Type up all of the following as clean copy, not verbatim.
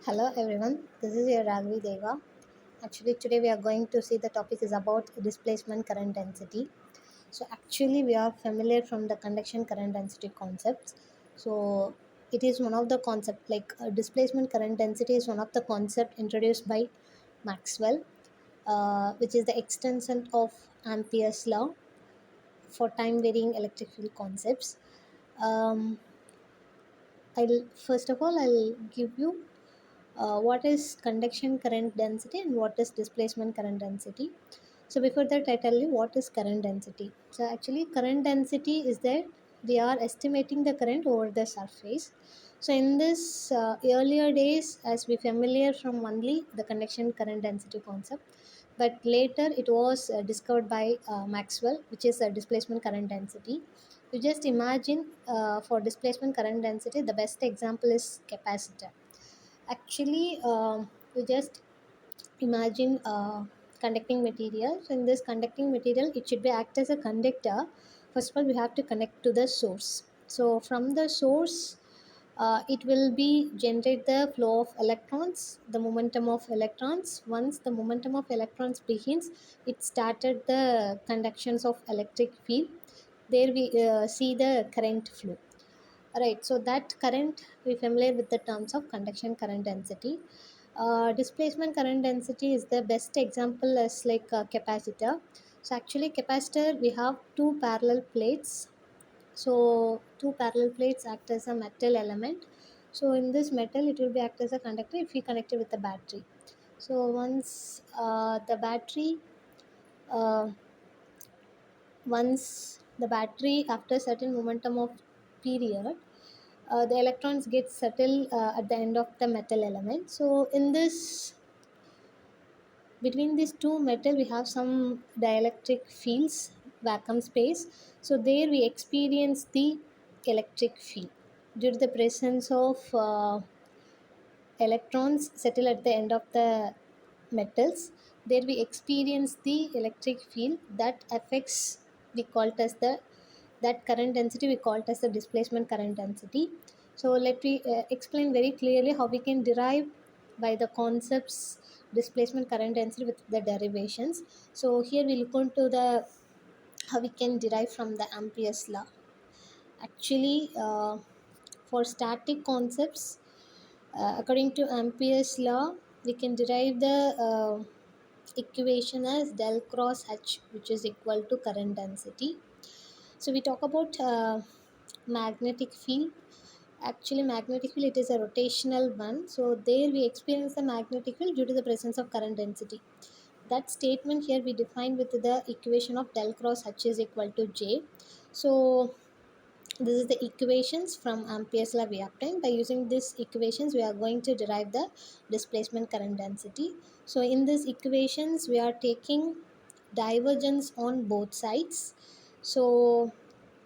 Hello everyone, this is your Ragvi Deva. Actually, today we are going to see the topic is about displacement current density. So, actually, we are familiar from the conduction current density concepts. So, it is one of the concept displacement current density is one of the concept introduced by Maxwell, which is the extension of Ampere's law for time varying electric field concepts. Um, I'll first of all I'll give you what is conduction current density and what is displacement current density. So before that I tell you what is current density. So actually current density is that we are estimating the current over the surface. So in this earlier days, as we familiar from only the conduction current density concept, but later it was discovered by Maxwell, which is a displacement current density. You just imagine for displacement current density, the best example is capacitor. Actually, you just imagine conducting material. So in this conducting material, it should be act as a conductor. First of all, we have to connect to the source. So from the source, it will be generate the flow of electrons, the momentum of electrons. Once the momentum of electrons begins, it started the conductions of electric field. There we see the current flow. Right, so that current, we familiar with the terms of conduction current density. Displacement current density is the best example as like a capacitor. So actually capacitor, we have two parallel plates. So two parallel plates act as a metal element. So in this metal, it will be act as a conductor if we connect it with the battery. So once the battery, uh, once the battery after certain momentum of period, the electrons get settled at the end of the metal element. So in this, between these two metal, we have some dielectric fields, vacuum space. So there we experience the electric field due to the presence of electrons settle at the end of the metals. There we experience the electric field that affects, we call it as the, that current density we call it as the displacement current density. So let me explain very clearly how we can derive by the concepts displacement current density with the derivations. So here we look into the how we can derive from the Ampere's law. Actually, for static concepts, according to Ampere's law, we can derive the equation as del cross H, which is equal to current density. So we talk about magnetic field. Actually, magnetic field, it is a rotational one. So there we experience the magnetic field due to the presence of current density. That statement here we define with the equation of del cross H is equal to J. So this is the equations from Ampere's law we obtained. By using these equations, we are going to derive the displacement current density. So in these equations, we are taking divergence on both sides. So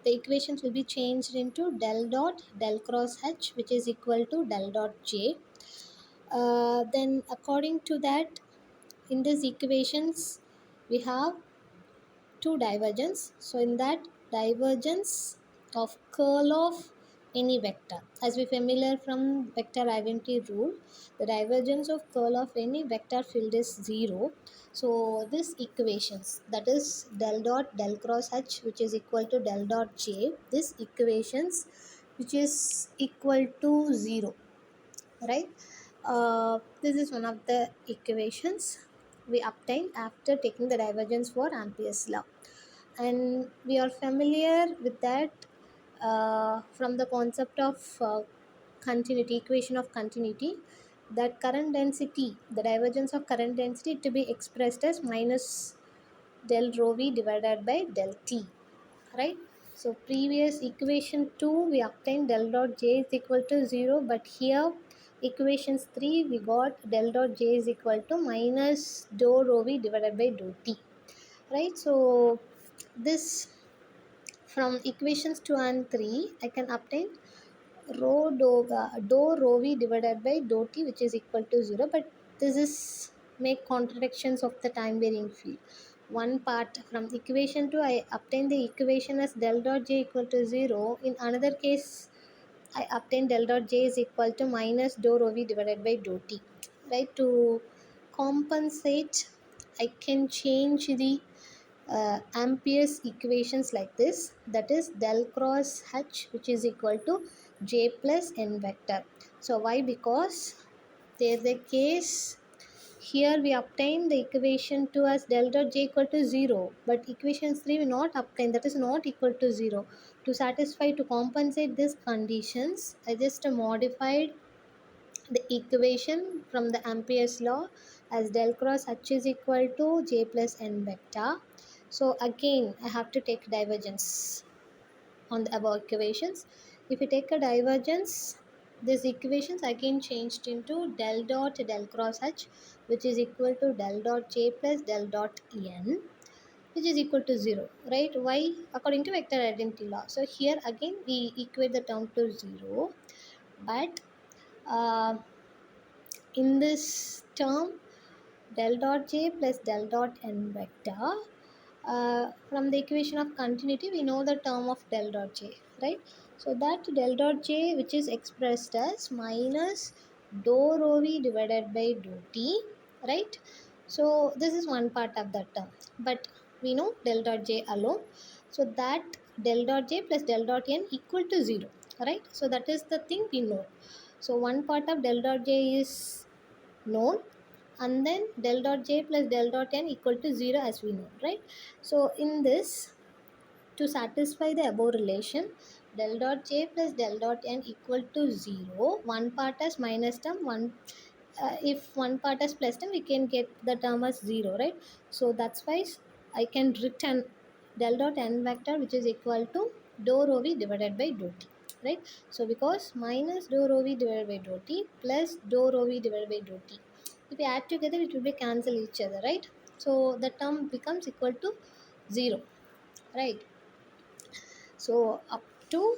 the equations will be changed into del dot del cross H, which is equal to del dot J. Then according to that, in these equations, we have two divergence. So in that divergence of curl of any vector, as we familiar from vector identity rule, the divergence of curl of any vector field is 0. So this equations, that is del dot del cross H, which is equal to del dot J, this equations which is equal to 0, right? This is one of the equations we obtained after taking the divergence for Ampere's law, and we are familiar with that from the concept of continuity, equation of continuity, that current density, the divergence of current density to be expressed as minus del rho v divided by del t, right? So previous equation 2 we obtained del dot j is equal to 0, but here equations 3 we got del dot j is equal to minus dou rho v divided by dou t, right? So this, from equations 2 and 3 I can obtain dou rho v divided by dou t, which is equal to 0, but this is make contradictions of the time varying field. One part from equation 2 I obtain the equation as del dot j equal to 0. In another case, I obtain del dot J is equal to minus dou rho V divided by dou T. Right? To compensate, I can change the Ampere's equations like this. That is del cross H, which is equal to J plus N vector. So why? Because there is a case here we obtain the equation to as del dot j equal to 0, but equation 3 we not obtain, that is not equal to 0. To satisfy, to compensate these conditions, I just modified the equation from the Ampere's law as del cross H is equal to j plus n vector. So again I have to take divergence on the above equations. If we take a divergence, these equations again changed into del dot del cross H, which is equal to del dot J plus del dot En, which is equal to 0, right? Why? According to vector identity law. So here again we equate the term to 0, but uh, in this term del dot J plus del dot N vector, from the equation of continuity we know the term of del dot J, right? So that del dot J, which is expressed as minus dou rho V divided by dou T, right? So this is one part of that term, but we know del dot J alone. So that del dot J plus del dot N equal to 0, right? So that is the thing we know. So one part of del dot J is known, and then del dot J plus del dot N equal to 0 as we know, right? So in this, to satisfy the above relation, del dot J plus del dot N equal to 0, one part as minus term, one if one part as plus term we can get the term as 0, right? So that's why I can return del dot N vector, which is equal to dou rho V divided by dou T, right? So because minus dou rho V divided by dou T plus dou rho V divided by dou T, if we add together it will be cancel each other, right? So the term becomes equal to 0, right? So up to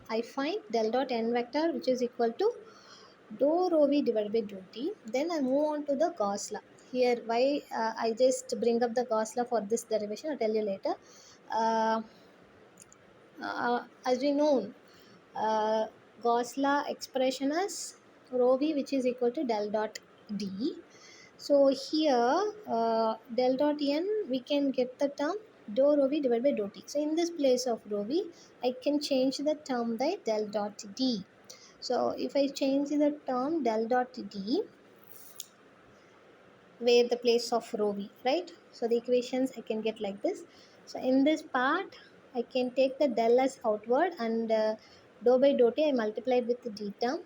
I find del dot N vector, which is equal to dou rho V divided by dou T. Then I move on to the Gauss law. Here why I just bring up the Gauss law for this derivation, I'll tell you later. uh, as we know, uh, Gauss law expression as rho V, which is equal to del dot D. So here del dot N we can get the term dou rho V divided by dou T. So in this place of rho V, I can change the term by del dot D. So if I change the term del dot D, where the place of rho V, right? So the equations I can get like this. So in this part I can take the del as outward, and dou by dou T I multiplied with the D term.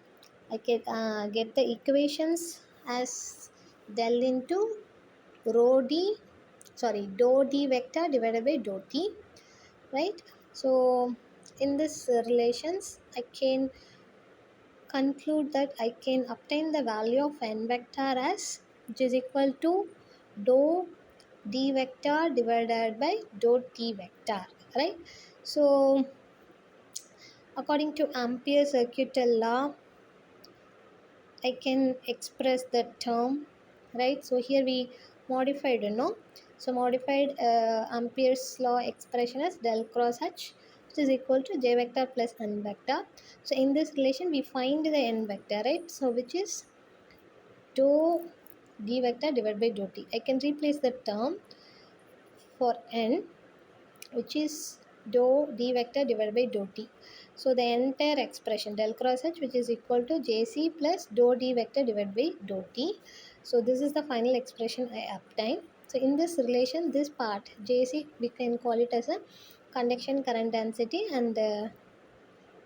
I can get the equations as del into rho D, sorry, dou D vector divided by dou T, right? So in this relations I can conclude that I can obtain the value of n vector as, which is equal to dou d vector divided by dou t vector, right? So according to Ampere's circuital law, I can express the term, right? So here we modified, so modified Ampere's law expression as del cross H, which is equal to j vector plus n vector. So in this relation we find the n vector, right? So which is dou d vector divided by dou t. I can replace the term for n, which is dou d vector divided by dou t. So the entire expression del cross H, which is equal to jc plus dou d vector divided by dou t. So this is the final expression I obtained. So in this relation, this part jc we can call it as a conduction current density, and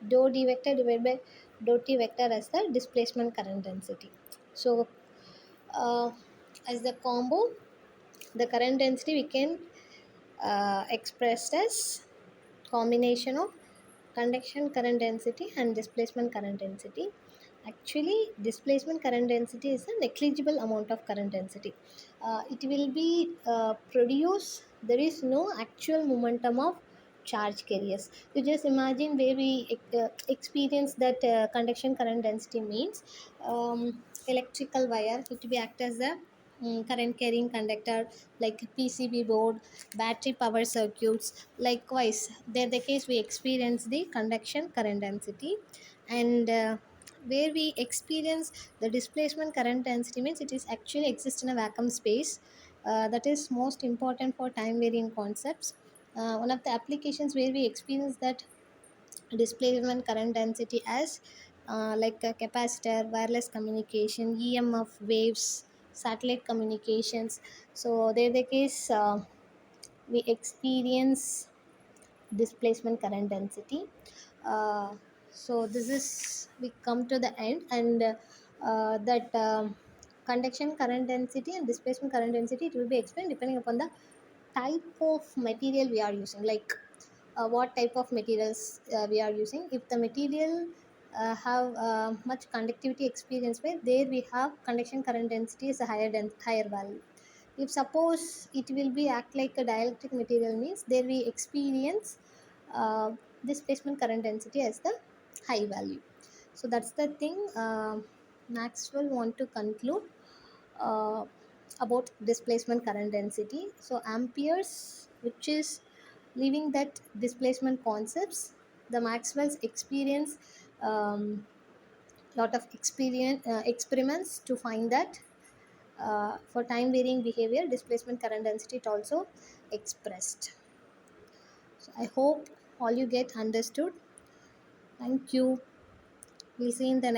dou d vector divided by dou t vector as the displacement current density. So uh, as the combo, the current density we can express as combination of conduction current density and displacement current density. Actually displacement current density is a negligible amount of current density. It will be produce, there is no actual momentum of charge carriers. You just imagine where we experience that conduction current density means electrical wire, it will be act as a current carrying conductor like PCB board, battery power circuits. Likewise, they're the case we experience the conduction current density, and where we experience the displacement current density means it is actually exists in a vacuum space. That is most important for time varying concepts. One of the applications where we experience that displacement current density as like a capacitor, wireless communication, EMF waves, satellite communications. So there the case we experience displacement current density. uh, so this is we come to the end, and that conduction current density and displacement current density, it will be explained depending upon the type of material we are using, like what type of materials we are using. If the material have much conductivity experience where there we have conduction current density is a higher value. If suppose it will be act like a dielectric material means there we experience uh, displacement current density as the high value. So that's the thing. Maxwell want to conclude uh, about displacement current density. So amperes, which is leaving that displacement concepts, the Maxwell's experience, lot of experience experiments to find that for time varying behavior displacement current density it also expressed. So I hope all you get understood. Thank you. We'll see in the next